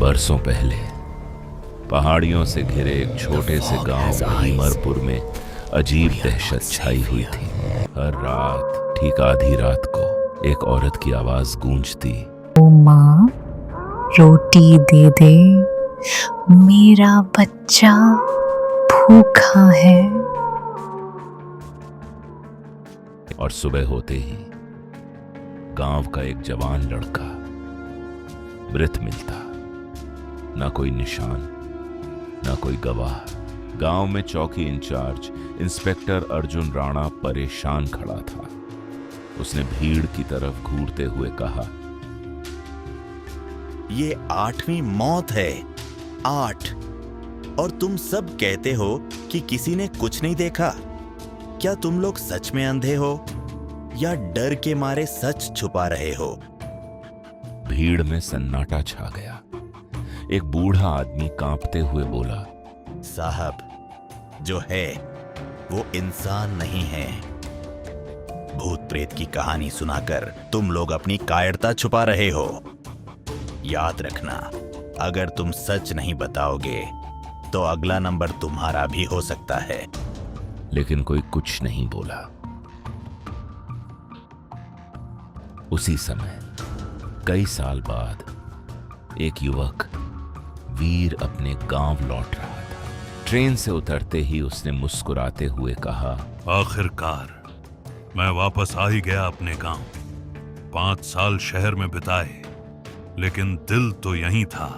बरसों पहले पहाड़ियों से घिरे एक छोटे से गांव भीमरपुर में अजीब दहशत छाई हुई थी। हर रात ठीक आधी रात को एक औरत की आवाज गूंजती, ओ माँ, रोटी दे दे, मेरा बच्चा भूखा है। और सुबह होते ही गांव का एक जवान लड़का मृत मिलता। ना कोई निशान, ना कोई गवाह। गांव में चौकी इंचार्ज इंस्पेक्टर अर्जुन राणा परेशान खड़ा था। उसने भीड़ की तरफ घूरते हुए कहा, ये 8वीं मौत है, 8। और तुम सब कहते हो कि किसी ने कुछ नहीं देखा। क्या तुम लोग सच में अंधे हो या डर के मारे सच छुपा रहे हो? भीड़ में सन्नाटा छा गया। एक बूढ़ा आदमी कांपते हुए बोला, साहब, जो है वो इंसान नहीं है। भूत प्रेत की कहानी सुनाकर तुम लोग अपनी कायरता छुपा रहे हो। याद रखना, अगर तुम सच नहीं बताओगे तो अगला नंबर तुम्हारा भी हो सकता है। लेकिन कोई कुछ नहीं बोला। उसी समय कई साल बाद एक युवक वीर अपने गांव लौट रहा था। ट्रेन से उतरते ही उसने मुस्कुराते हुए कहा, आखिरकार मैं वापस आ ही गया अपने गांव। 5 साल शहर में बिताए, लेकिन दिल तो यहीं था।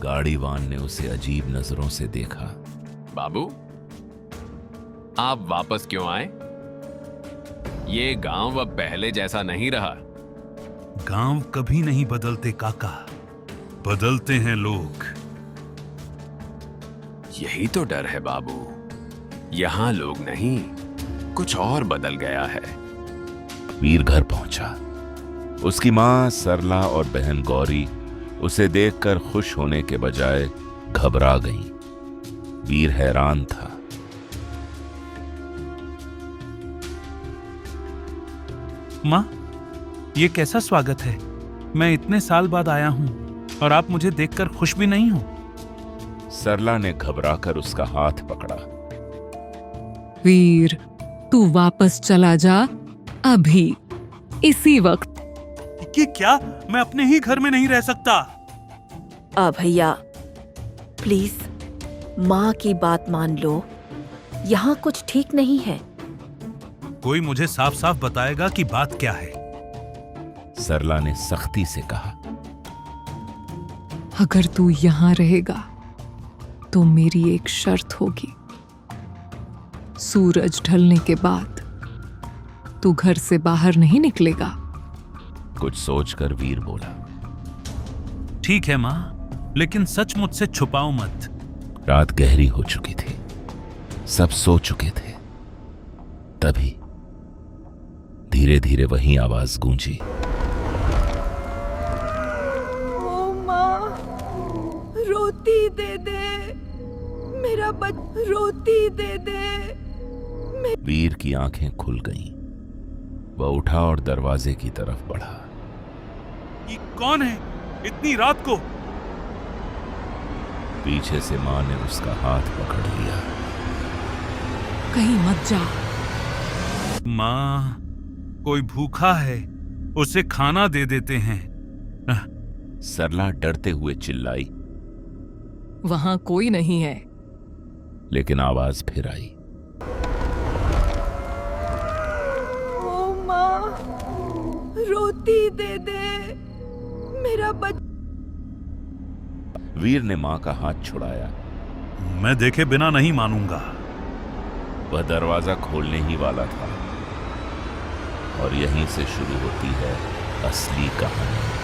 गाड़ीवान ने उसे अजीब नजरों से देखा। बाबू, आप वापस क्यों आए? ये गांव अब पहले जैसा नहीं रहा। गांव कभी नहीं बदलते काका, बदलते हैं लोग। यही तो डर है बाबू। यहां लोग नहीं, कुछ और बदल गया है। वीर घर पहुंचा। उसकी मां सरला और बहन गौरी उसे देखकर खुश होने के बजाय घबरा गईं। वीर हैरान था। मां, ये कैसा स्वागत है? मैं इतने साल बाद आया हूं और आप मुझे देखकर खुश भी नहीं हो। सरला ने घबराकर उसका हाथ पकड़ा। वीर, तू वापस चला जा अभी, इसी वक्त। कि क्या मैं अपने ही घर में नहीं रह सकता? भैया, प्लीज माँ की बात मान लो। यहाँ कुछ ठीक नहीं है। कोई मुझे साफ साफ बताएगा कि बात क्या है? सरला ने सख्ती से कहा, अगर तू यहाँ रहेगा तो मेरी एक शर्त होगी। सूरज ढलने के बाद तू घर से बाहर नहीं निकलेगा। कुछ सोचकर वीर बोला, ठीक है माँ, लेकिन सच मुझसे छुपाओ मत। रात गहरी हो चुकी थी। सब सो चुके थे। तभी धीरे धीरे वही आवाज गूंजी, ओ माँ, रोटी दे दे, मेरा रोटी दे दे। वीर की आंखें खुल गईं। वह उठा और दरवाजे की तरफ बढ़ा। ये कौन है इतनी रात को? पीछे से मां ने उसका हाथ पकड़ लिया। कहीं मत जा। माँ, कोई भूखा है, उसे खाना दे देते हैं। सरला डरते हुए चिल्लाई, वहां कोई नहीं है। लेकिन आवाज फिर आई, ओ माँ, रोटी दे दे, मेरा वीर ने मां का हाथ छुड़ाया। मैं देखे बिना नहीं मानूंगा। वह दरवाजा खोलने ही वाला था और यहीं से शुरू होती है असली कहानी।